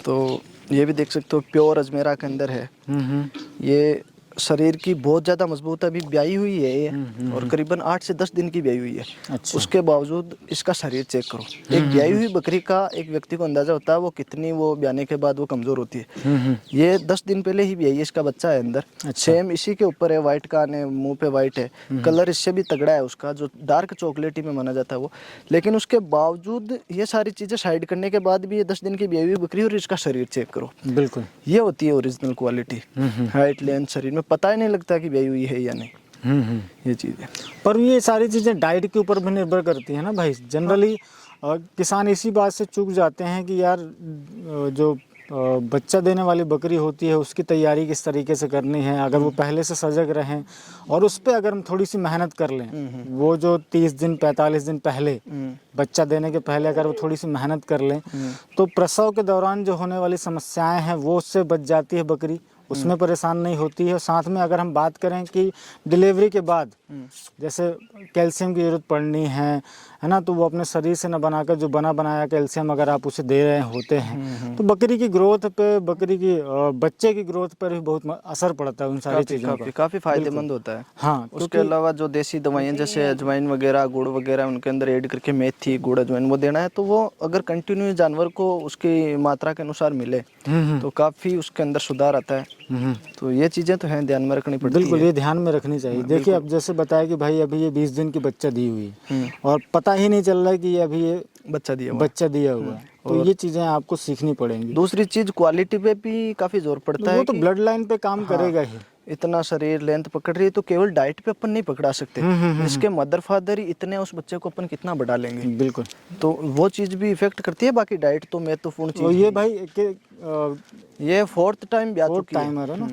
तो ये भी देख सकते हो प्योर अजमेरा के अंदर है। ये शरीर की बहुत ज़्यादा मजबूत है, अभी ब्याई हुई है ये, और करीबन 8 से 10 दिन की ब्याई हुई है। अच्छा। उसके बावजूद इसका शरीर चेक करो। एक ब्याई हुई बकरी का एक व्यक्ति को अंदाजा होता है वो कितनी वो ब्याने के बाद वो कमज़ोर होती है। ये 10 दिन पहले ही ब्याई है, इसका बच्चा है अंदर। अच्छा। सेम इसी के ऊपर है, वाइट कान है, मुंह पे वाइट है, कलर इससे भी तगड़ा है उसका, जो डार्क चॉकलेटी में माना जाता है वो। लेकिन उसके बावजूद ये सारी चीज़ें साइड करने के बाद भी ये 10 दिन की ब्याई हुई बकरी और इसका शरीर चेक करो। बिल्कुल, ये होती है ओरिजिनल क्वालिटी। हाइट, लेंथ, शरीर में पता ही नहीं लगता कि ब्याई हुई है या नहीं। ये चीज़ है। पर ये सारी चीज़ें डाइट के ऊपर भी निर्भर करती है ना भाई। जनरली किसान इसी बात से चूक जाते हैं कि यार जो बच्चा देने वाली बकरी होती है उसकी तैयारी किस तरीके से करनी है। अगर वो पहले से सजग रहें और उस पर अगर हम थोड़ी सी मेहनत कर लें, वो जो 30 दिन 45 दिन पहले बच्चा देने के पहले अगर वो थोड़ी सी मेहनत कर लें, तो प्रसव के दौरान जो होने वाली समस्याएं हैं वो उससे बच जाती है बकरी, उसमें परेशान नहीं होती है। और साथ में अगर हम बात करें कि डिलीवरी के बाद जैसे कैल्शियम की ज़रूरत पड़नी है ना, तो वो अपने शरीर से न बनाकर जो बना बनाया कैल्शियम अगर आप उसे दे रहे होते हैं, तो बकरी की ग्रोथ पे, बकरी की बच्चे की ग्रोथ पर भी बहुत असर पड़ता है उन सारी चीज़ों का। काफ़ी फायदेमंद होता है। हाँ, उसके अलावा जो देसी दवाइयाँ जैसे अजवाइन वगैरह, गुड़ वगैरह उनके अंदर ऐड करके मेथी, गुड़, अजवाइन वो देना है, तो वो अगर कंटिन्यू जानवर को उसकी मात्रा के अनुसार मिले तो काफ़ी उसके अंदर सुधार आता है। तो ये चीज़ें तो हैं, ध्यान में रखनी पड़ती है। बिल्कुल, ये ध्यान में रखनी चाहिए। देखिए अब जैसे बताया कि भाई अभी ये 20 दिन की बच्चा दी हुई है और पता ही नहीं चल रहा है कि ये अभी ये बच्चा दिया हुआ है। तो ये चीज़ें आपको सीखनी पड़ेंगी। दूसरी चीज़ क्वालिटी पे भी काफ़ी जोर पड़ता है। वो तो ब्लड लाइन पे काम करेगा ही। इतना शरीर लेंथ पकड़ रही है तो केवल डाइट पे अपन नहीं पकड़ा सकते। जिसके मदर फादर ही इतने, उस बच्चे को अपन कितना बढ़ा लेंगे। बिल्कुल, तो वो चीज़ भी इफेक्ट करती है। बाकी डाइट तो महत्वपूर्ण चीज़ ये भाई ये 4th टाइम ब्याह चुकी है। टाइमर है ना।